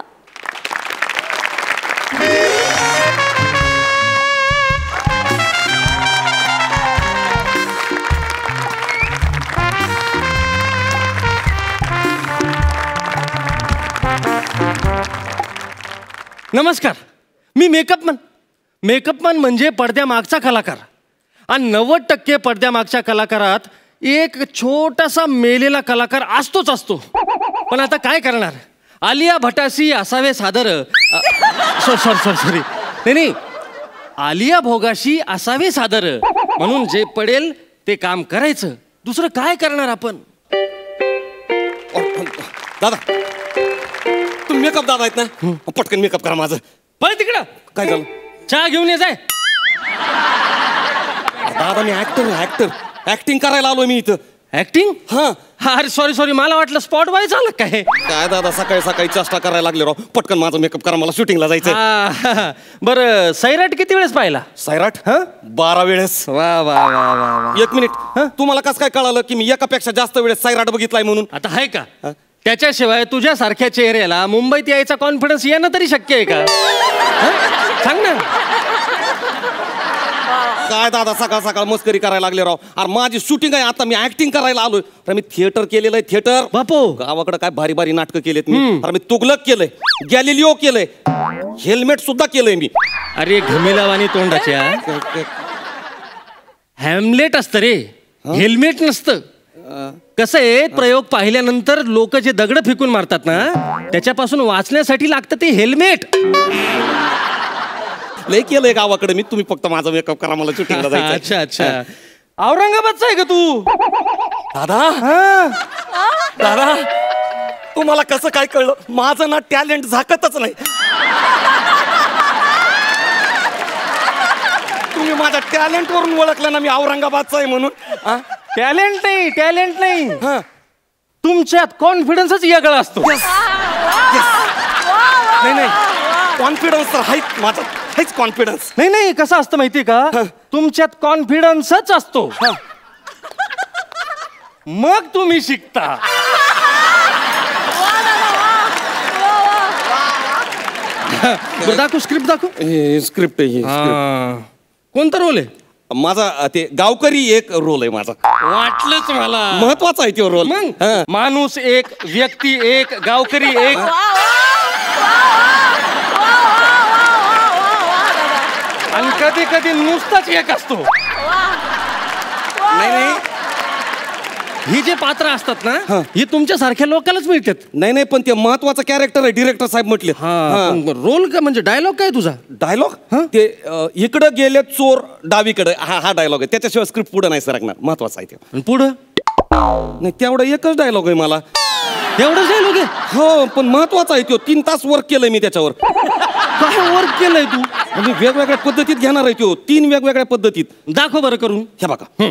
नमस्कार, मी मेकअपमन म्हणजे पडद्यामागचा कलाकार. आणि 90% पडद्यामागच्या कलाकारात एक छोटासा मेलेला कलाकार असतो. पण आता काय करणार, आलिया भटाशी असावे सादर. सॉरी नाही, आलिया भोगाशी असावे सादर. म्हणून जे पडेल ते काम करायचं, दुसरं काय करणार आपण. दादा, तुम्ही मेकअप दादा आहेत ना, पटकन मेकअप करा माझं. पळ तिकडं. काय झालं? चहा घेऊन ये जाय. दादा मी ऍक्टर ऍक्टिंग करायला आलोय मी इथं. ऍक्टिंग? हा. अरे सॉरी, मला वाटलं स्पॉट बॉय झालं काय. काय दादा, सकाळी चेष्टा करायला लागले राव. पटकन माझं मेकअप करा, मला शूटिंगला जायचं. बरं, सैराट किती वेळेस पाहिला? सैराट 12 वेळेस. वा. 1 मिनिट, तुम्हाला कसं काय कळालं की मी एकापेक्षा जास्त वेळेस सैराट बघितलाय म्हणून? आता आहे का? त्याच्याशिवाय तुझ्यासारख्या चेहऱ्याला मुंबईत यायचा कॉन्फिडन्स येणं तरी शक्य आहे का? सांग ना. काय दादा, सकाळ मस्करी करायला लागले राव. अरे माझी शूटिंग आहे आता, मी ऍक्टिंग करायला आलोय. अरे मी थिएटर केलेलं आहे, थिएटर. बापू, गावाकडे काय भारी नाटकं केलेत मी. अरे मी तुगलक केलंय, गॅलिलिओ केलंय, हेल्मेट सुद्धा केलंय मी. अरे घमिलावानी तोंडाच्या, हॅमलेट असतं रे, हेल्मेट नसतं. कसं आहे, प्रयोग पाहिल्यानंतर लोक जे दगड फेकून मारतात ना, त्याच्यापासून वाचण्यासाठी लागतं ते हेल्मेट. लय केलंय गावाकडे मी. तुम्ही फक्त माझा मेकअप करा, मला शूटिंगला जायचं. अच्छा. औरंगाबादचा आहे का तू? दादा तुम्हाला कसं काय कळलं? माझं ना टॅलेंट झाकतच नाही. तुम्ही माझ्या टॅलेंट वरून ओळखलं ना मी औरंगाबादचा आहे म्हणून. टॅलेंट नाही, तुमच्यात कॉन्फिडन्सच वेगळा असतो. नाही, कॉन्फिडन्स तर आहेच माझा, हेच कॉन्फिडन्स. नाही, कसं असतं माहितीये का, तुमच्यात कॉन्फिडन्सच असतो, मग तुम्ही शिकता. दाखव, स्क्रिप्ट दाखव. स्क्रिप्ट आहे. कोणता रोल आहे? माझा ते गावकरी एक रोल आहे माझा. वाटलंच मला. महत्वाचा आहे तो रोल. मग माणूस एक, व्यक्ती एक, गावकरी एक. आणि कधी नुसताच एक असतो. नाही, ही जे पात्र असतात ना, ही तुमच्या सारख्या लोकांनाच मिळतात. नाही, पण ते महत्वाचं कॅरेक्टर आहे, डिरेक्टर साहेब म्हटले. रोल का म्हणजे डायलॉग काय तुझा? डायलॉग ते इकडं गेले चोर डावीकडे, हा डायलॉग आहे. त्याच्याशिवाय स्क्रिप्ट पुढे नाही सरकणार. महत्वाचा आहे ते. पुढं नाही, तेवढा एकच डायलॉग आहे मला. एवढंच डायलॉग आहे? हो, पण महत्वाचा आहे तो. 3 तास वर्क केलंय मी त्याच्यावर. काय वर्क केलंय तू? आणि वेगवेगळ्या पद्धतीत घेणार आहे तो. 3 वेगवेगळ्या पद्धतीत. दाखव बरं करून. हे बघा,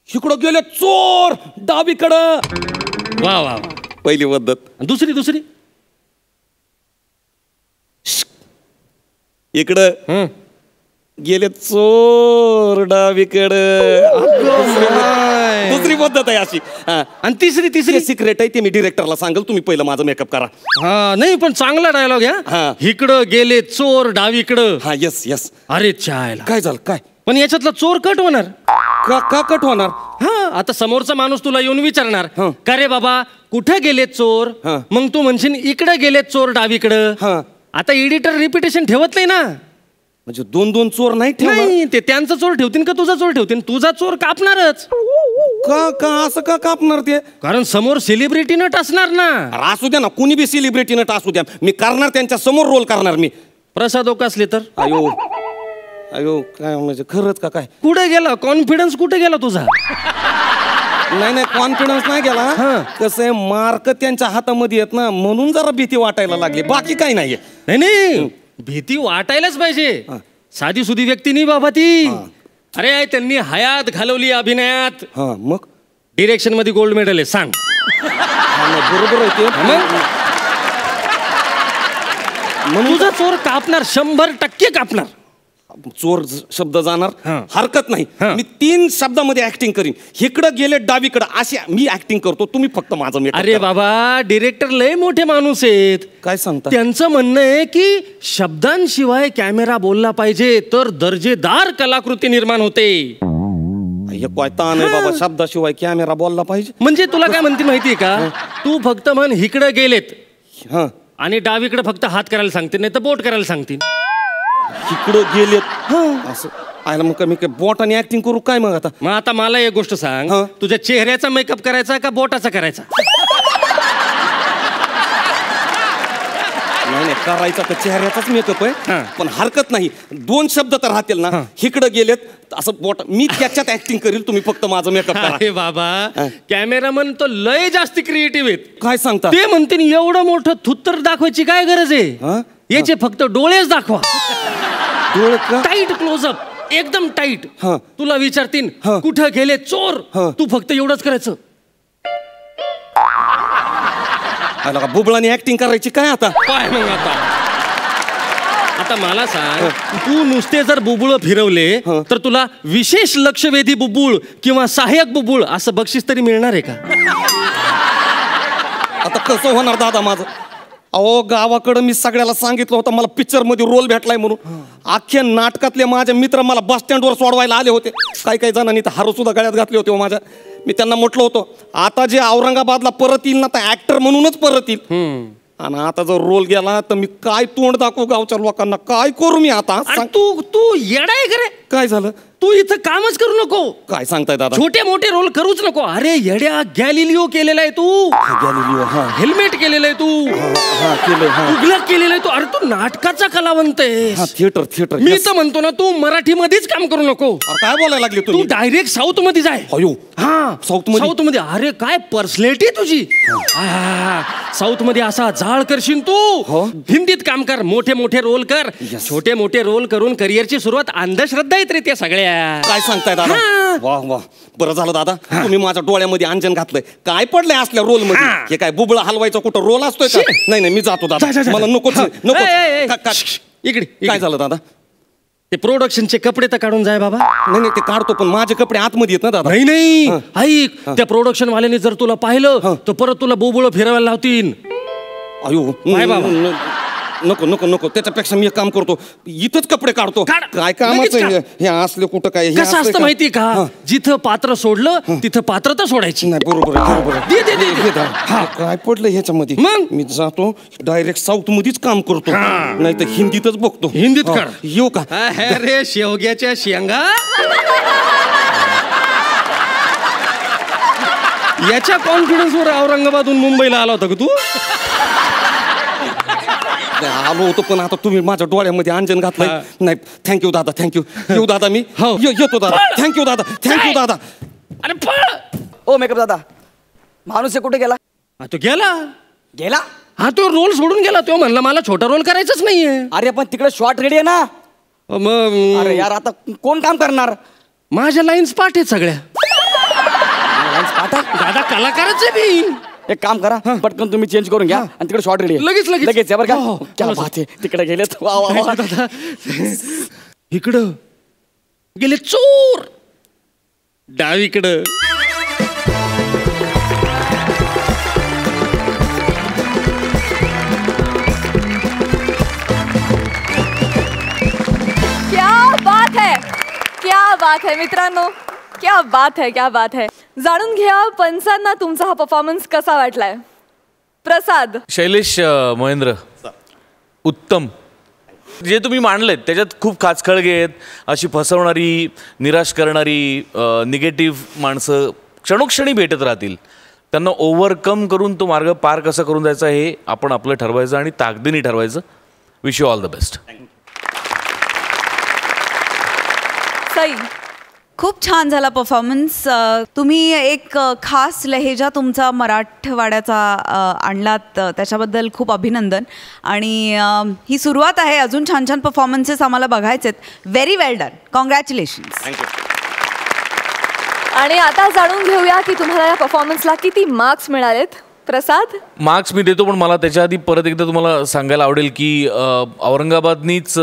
इकडं गेले चोर डावीकडं. वा. पहिली पद्धत. दुसरी इकडं गेले चोर डावीकडं. दुसरी पद्धत आहे अशी. आणि तिसरी सिक्रेट आहे ते मी डिरेक्टरला सांगेल. तुम्ही पहिलं माझं मेकअप करा. नाही, पण चांगला डायलॉग आहे. इकडं गेले चोर डावीकडं. हा, येस. अरे चायला, काय झालं काय? पण याच्यातला चोर कट होणार का कट होणार? आता समोरचा माणूस तुला येऊन विचारणार, का रे बाबा कुठे गेले चोर? मग तू म्हणशील इकडे गेले चोर डावीकडं. आता एडिटर रिपिटेशन ठेवत नाही ना. म्हणजे 2 चोर नाही ठेवणार? ते त्यांचा चोर ठेवतील का तुझा चोर ठेवतील? तुझा चोर कापणारच. का असं का कापणार ते? कारण समोर सेलिब्रिटी नट असणार ना. असू द्या ना, कुणी बी सेलिब्रिटी नट असू द्या, मी करणार त्यांच्या समोर रोल करणार मी. प्रसाद ओक असले तर? अयो काय म्हणजे खरंच का काय? कुठे गेला कॉन्फिडन्स? कुठे गेला तुझा? नाही, कॉन्फिडन्स नाही गेला. कसं आहे, मार्क त्यांच्या हातामध्ये येत ना, म्हणून जरा भीती वाटायला लागली. बाकी काही नाहीये. नाही, भीती वाटायलाच पाहिजे. साधी सुधी व्यक्ती नाही बाबा ती. अरे त्यांनी हयात घालवली अभिनयात. मग डिरेक्शन मध्ये गोल्ड मेडल आहे. सांग. बरोबर आहे ते. तुझा चोर कापणार, 100% कापणार. चोर शब्द जाणार हा. हरकत नाही. हा. मी 3 शब्दामध्ये ऍक्टिंग करीन. इकडं गेले डावीकडं अशी मी ऍक्टिंग करतो. तुम्ही फक्त माझं मेकअप अरे करा. बाबा, डिरेक्टर लय मोठे माणूस आहेत. काय सांगता? त्यांचं म्हणणं आहे की शब्दांशिवाय कॅमेरा बोलला पाहिजे तर दर्जेदार कलाकृती निर्माण होते. हे काय ताण आहे बाबा, शब्दाशिवाय कॅमेरा बोलला पाहिजे. म्हणजे तुला काय म्हणते माहितीये का, तू फक्त म्हण इकडं गेलेत हा, आणि डावीकडे फक्त हात करायला सांगते, नाही तर बोट करायला सांगतील. इकडं गेलेत असं आयला मग मी काय बोटाने ऍक्टिंग करू काय मग आता? मग आता मला एक गोष्ट सांग, हा. तुझ्या चेहऱ्याचा मेकअप करायचा का बोटाचा करायचा? नाही करायचा तर चेहऱ्याचाच मेकअप हा. आहे, पण हरकत नाही. 2 शब्द तर राहतील ना. इकडं गेलेत असं बोट, मी त्याच्यात ऍक्टिंग करील, तुम्ही फक्त माझं मेकअप करा. अरे बाबा, कॅमेरामन तो लय जास्त क्रिएटिव्ह आहेत. काय सांगता? ते म्हणतील एवढं मोठं थुत्तर दाखवायची काय गरज हा? आहे, याचे फक्त डोळेच दाखवा. डोळे का? टाईट क्लोजअप, एकदम टाईट. हा. तुला विचारतील हा. कुठं गेले चोर, हा. तू फक्त एवढंच करायचं. आयला का बुबळाने ऍक्टिंग करायची काय आता? काय मग आता मला सांग, तू नुसते जर बुबुळ फिरवले तर तुला विशेष लक्षवेधी बुबुळ किंवा सहाय्यक बुबुळ असं बक्षीस तरी मिळणार आहे का? आता कसं होणार दादा माझं? अहो गावाकडं मी सगळ्याला सांगितलं होतं मला पिक्चर मध्ये रोल भेटलाय म्हणून. अख्ख्या नाटकातले माझे मित्र मला बस स्टँडवर सोडवायला आले होते. काही जणांनी तर हार सुद्धा गळ्यात घातले होते माझ्या. मी त्यांना म्हटलं होतं आता जे औरंगाबादला परत येईल ना, तर ऍक्टर म्हणूनच परत येईल. आणि आता जर रोल गेला तर मी काय तोंड दाखवू गावच्या लोकांना? काय करू मी आता? अरे तू येडा आहे का रे? काय झालं? तू इथं कामच करू नको. काय सांगताय दादा? छोटे मोठे रोल करूच नको. अरे येड्या, गॅलिलिओ केलेला आहे तू, हेल्मेट केलेलं आहे तू, तुगलक केलेलं आहे तू. अरे तू नाटकाचा कलावंत आहेस. थिएटर मी तर म्हणतो ना, तू मराठी मध्येच काम करू नको. काय बोलायला लागले तू डायरेक्ट साऊथ मध्ये जाय. अयो हा, साऊथ मध्ये. अरे काय पर्सनॅलिटी तुझी. साऊथ मध्ये असा जाळ करशील तू. हिंदीत काम कर, मोठे मोठे रोल कर. छोटे मोठे रोल करून करिअरची सुरुवात. अंधश्रद्धा आहेत रे त्या सगळ्या. काय सांगताय दादा? वाह वाह, बरं झालं दादा तुम्ही माझ्या डोळ्यामध्ये अंजन घातलंय. काय पडलंय असल्या रोल मध्ये? हे काय बुबळा हलवायचा कुठं रोल असतोय का? नाही मी जातो दादा, मला नको. इकडे काय झालं दादा? ते प्रोडक्शनचे कपडे तर काढून जाय बाबा. नाही ते काढतो, पण माझे कपडे आतमध्ये येत ना दादा. नाही ऐक, त्या प्रोडक्शन वाल्याने जर तुला पाहिलं तर परत तुला बोबुळ फिरवायला लावतील. अयो बाबा, नको नको नको, त्याच्यापेक्षा मी एक काम करतो, इथंच कपडे काढतो. काय कामाचं हे असले कुठं काय? कसं असतं माहिती का, जिथं पात्र सोडलं तिथं पात्रता सोडायची. नाही बरोबर आहे, बरोबर आहे. काय पडलं ह्याच्यामध्ये? मग मी जातो डायरेक्ट साऊथ मध्येच काम करतो, नाही तर हिंदीतच बघतो. हिंदीत कर. येऊ का? अरे शेवग्याच्या शेंगा, याच्या कॉन्फिडन्सवर औरंगाबादहून मुंबईला आला होता का तू? आलो होतो, पण आता तुम्ही माझ्या डोळ्यामध्ये अंजन घातलंय. नाही थँक्यू दादा, थँक्यू. येऊ दादा, मी येतो दादा. थँक्यू दादा, थँक्यू दादा. अरे पळ. ओ मेकअप दादा, माणूस हे कुठे गेला? तो गेला. गेला? हा, तो रोल सोडून गेला. तो म्हणला मला छोटा रोल करायचाच नाहीये. अरे पण तिकडे शॉट रेडी आहे ना. मग अरे यार, आता कोण काम करणार? माझ्या लाईन्स पाठ आहेत सगळ्या. दादा कलाकारच आहे मी. एक काम करा, पटकन तुम्ही चेंज करून घ्या आणि तिकडे शॉट रेडी. लगेच लगेच बरं का? क्या बात आहे, तिकडे गेलेत. वा वा वा. इकडं गेले चोर, डावीकडं. क्या बात है मित्रांनो, क्या बात है, क्या बात है. जाणून घ्या पंचांना तुमचा हा परफॉर्मन्स कसा वाटलाय. प्रसाद. शैलेश महेंद्र, उत्तम. जे तुम्ही मांडलेत त्याच्यात खूप खाचखळगे आहेत. अशी फसवणारी, निराश करणारी, निगेटिव्ह माणसं क्षणोक्षणी भेटत राहतील. त्यांना ओव्हरकम करून तो मार्ग पार कसा करून जायचा हे आपण आपलं ठरवायचं आणि ताकदीने ठरवायचं. Wish you all the best. Sai. खूप छान झाला परफॉर्मन्स. तुम्ही एक खास लहेजा तुमचा मराठवाड्याचा आणलात, त्याच्याबद्दल खूप अभिनंदन. आणि ही सुरुवात आहे, अजून छान छान परफॉर्मन्सेस आम्हाला बघायचे आहेत. व्हेरी वेल डन, कॉंग्रॅच्युलेशन्स. आणि आता जाणून घेऊया की तुम्हाला या परफॉर्मन्सला किती मार्क्स मिळालेत. प्रसाद? मार्क्स मी देतो, पण मला त्याच्या आधी परत एकदा तुम्हाला सांगायला आवडेल की औरंगाबादनीच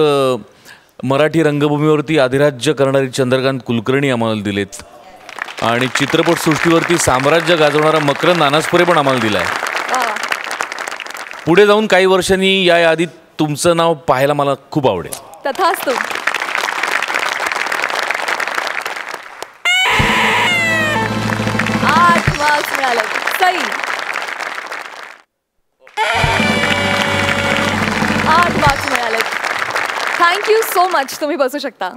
मराठी रंगभूमीवरती अधिराज्य करणारी चंद्रकांत कुलकर्णी आम्हाला दिलेत आणि चित्रपटसृष्टीवरती साम्राज्य गाजवणारा मकरंद अनासपुरे पण आम्हाला दिला आहे. पुढे जाऊन काही वर्षांनी या यादीत तुमचं नाव पाहायला मला खूप आवडेल. तथास्तु. सई 8 मार्क्स मिळाले. Thank you so much. तुम्ही बसू शकता.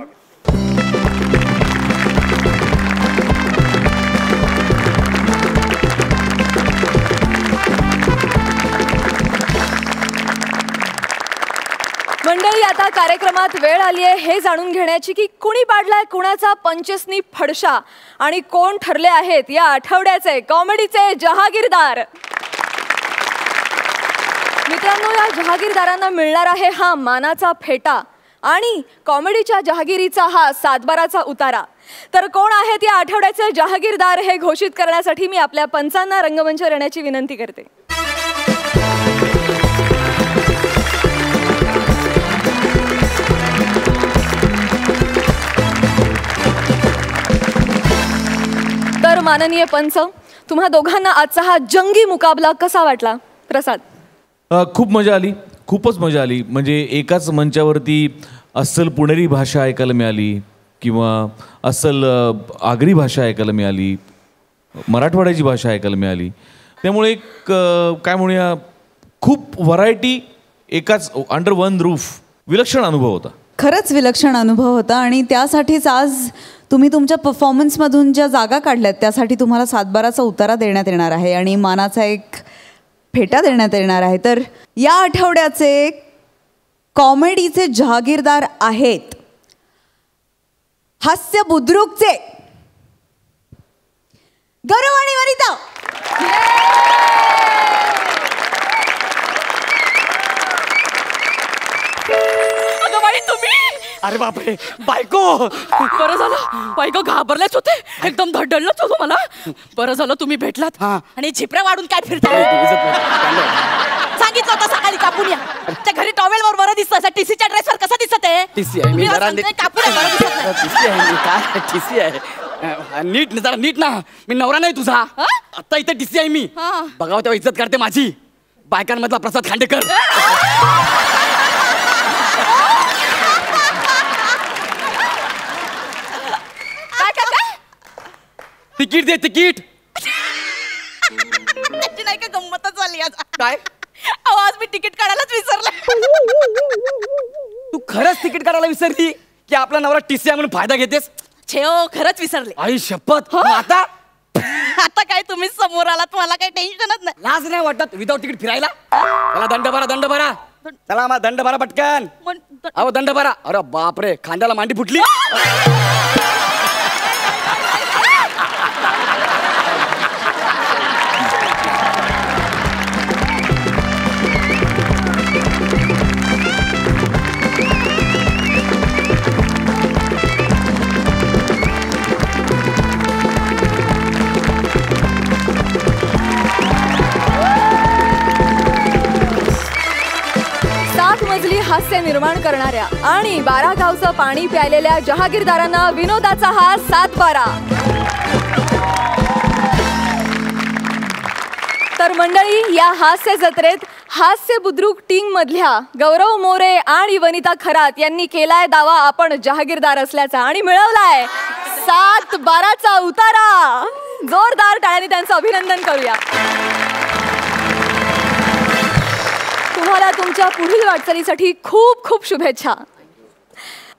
मंडळी, आता कार्यक्रमात वेळ आली आहे हे जाणून घेण्याची की कुणी पाडलाय कुणाचा पंचसनी फडशा आणि कोण ठरले आहेत या आठवड्याचे कॉमेडीचे जहागीरदार. मित्रांनो, या जहागीरदारांना मिळणार आहे हा मानाचा फेटा आणि कॉमेडीच्या जहागिरीचा हा सातबाराचा उतारा. तर कोण आहेत या आठवड्याचे जहागीरदार हे घोषित करण्यासाठी मी आपल्या पंचांना रंगमंचावर येण्याची विनंती करते. तर माननीय पंच, तुम्हा दोघांना आजचा हा जंगी मुकाबला कसा वाटला? प्रसाद? खूप मजा आली, खूपच मजा आली. म्हणजे एकाच मंचावरती अस्सल पुणेरी भाषा ऐकायला मिळाली किंवा अस्सल आगरी भाषा ऐकायला मिळाली, मराठवाड्याची भाषा ऐकायला मिळाली. त्यामुळे एक काय म्हणूया, खूप व्हरायटी एकाच अंडर वन रूफ. विलक्षण अनुभव होता. खरंच विलक्षण अनुभव होता आणि त्यासाठीच आज तुम्ही तुमच्या परफॉर्मन्समधून ज्या जागा काढल्यात त्यासाठी तुम्हाला सातबाराचा उतारा देण्यात येणार आहे आणि मानाचा एक फेटा देण्यात येणार आहे. तर या आठवड्याचे कॉमेडीचे जहागीरदार आहेत हास्य बुद्रुकचे गौरव आणि वनिता. तुम्ही? अरे बापरे, बायको. बरं झालं, बायको घाबरलेच होते, एकदम धडधडलंच होतो मला. बरं झालं तुम्ही भेटलात आणि झिपऱ्या वाढून काय फिरताय? सांगितलं होतं सकाळी कापून या. त्या घरी टॉवेल वर बरं दिसतं, टीसीच्या ड्रेसवर कसं दिसत आहे? टीसी आहे मी, कापून बरं दिसत नाही. टीसी आहे मी, काय टीसी आहे? नीट जरा नीट ना, मी नवरा नाही तुझा. आता इथे टीसी आहे मी. बघावं तेव्हा इज्जत करते माझी. बायकांमधला प्रसाद खांडेकर. तिकीट दे, तिकीट. त्याची नाही का गंमतच झाली आज. काय? आज मी तिकीट काढायलाच विसरले. तू खरंच तिकीट काढायला विसरली की आपला नवरा टीसी म्हणून फायदा घेतेस? छेओ, खरंच विसरले. आई शपथ. आता आता काय तुम्ही समोर आलात, मला काही टेन्शनच नाही. लाज नाही वाटत विदाउट तिकीट फिरायला? चला दंड भरा, दंड भरा. चला मग दंड भरा पटकन. अहो दंड भरा. अरे बापरे, खांद्याला मांडी फुटली. हास्य निर्माण करणाऱ्या आणि 12 गावचं पाणी प्यायलेल्या जहागीरदारांना विनोदाचा हा सातबारा. तर मंडळी, या हास्य जत्रेत हास्य बुद्रुक टीम मधल्या गौरव मोरे आणि वनिता खरात यांनी केलाय दावा आपण जहागीरदार असल्याचा आणि मिळवलाय सातबाराचा उतारा. जोरदार टाळ्यांनी त्यांचं अभिनंदन करूया. तुम्हाला तुमच्या पुढील वाटचालीसाठी खूप खूप शुभेच्छा.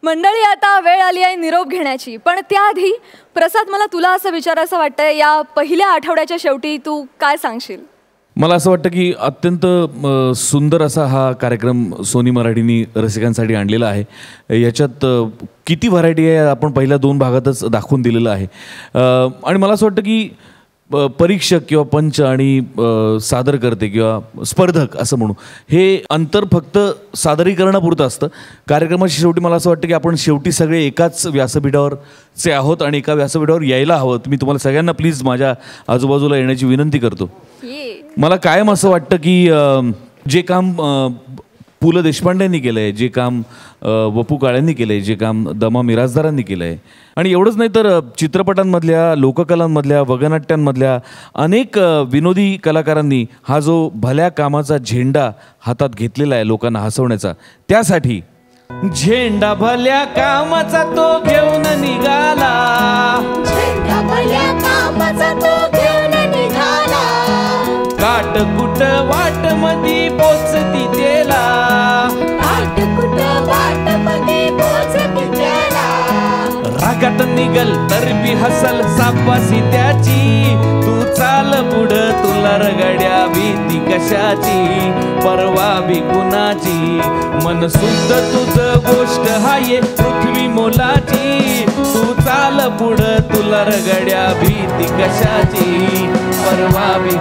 मंडळी, आता वेळ आली आहे निरोप घेण्याची, पण त्याआधी प्रसाद, मला तुला असं विचारायचं वाटतंय, या पहिल्या आठवड्याच्या शेवटी तू काय सांगशील? मला असं वाटतं की अत्यंत सुंदर असा हा कार्यक्रम सोनी मराठीनी रसिकांसाठी आणलेला आहे. याच्यात किती व्हरायटी आहे आपण पहिल्या 2 भागातच दाखवून दिलेलं आहे. आणि मला असं वाटतं की परीक्षक किंवा पंच आणि सादरकर्ते किंवा स्पर्धक असं म्हणू, हे अंतर फक्त सादरीकरणापुरतं असतं. कार्यक्रमाच्या शेवटी मला असं वाटतं की आपण शेवटी सगळे एकाच व्यासपीठावरचे आहोत आणि एका व्यासपीठावर यायला हवं. मी तुम्हाला सगळ्यांना प्लीज माझ्या आजूबाजूला येण्याची विनंती करतो. मला कायम असं वाटतं की जे काम पु ल देशपांडेंनी केलं आहे, जे काम वपू काळेंनी केलं आहे, जे काम दमा मिराजदारांनी केलं आहे, आणि एवढंच नाही तर चित्रपटांमधल्या, लोककलांमधल्या, वगनाट्यांमधल्या अनेक विनोदी कलाकारांनी हा जो भल्या कामाचा झेंडा हातात घेतलेला आहे लोकांना हसवण्याचा, त्यासाठी झेंडा भल्या कामाचा तो घेऊन निघाला, झेंडा भल्या कामाचा तो घेऊन निघाला, काटकुट वाट मधी पोचती तेला, काटकुट वाट मध्ये पोचती त्याला, रागात निघल तर बी हसल सापासी त्याची, तू चाल पुढं तुला रगड्या भीती कशाची, परवा बी कुणाची, मन शुद्ध तुझं गोष्ट हाये पृथ्वी मोलाची, तू चाल पुढं तुला रगड्या भीती कशाची, परवा बी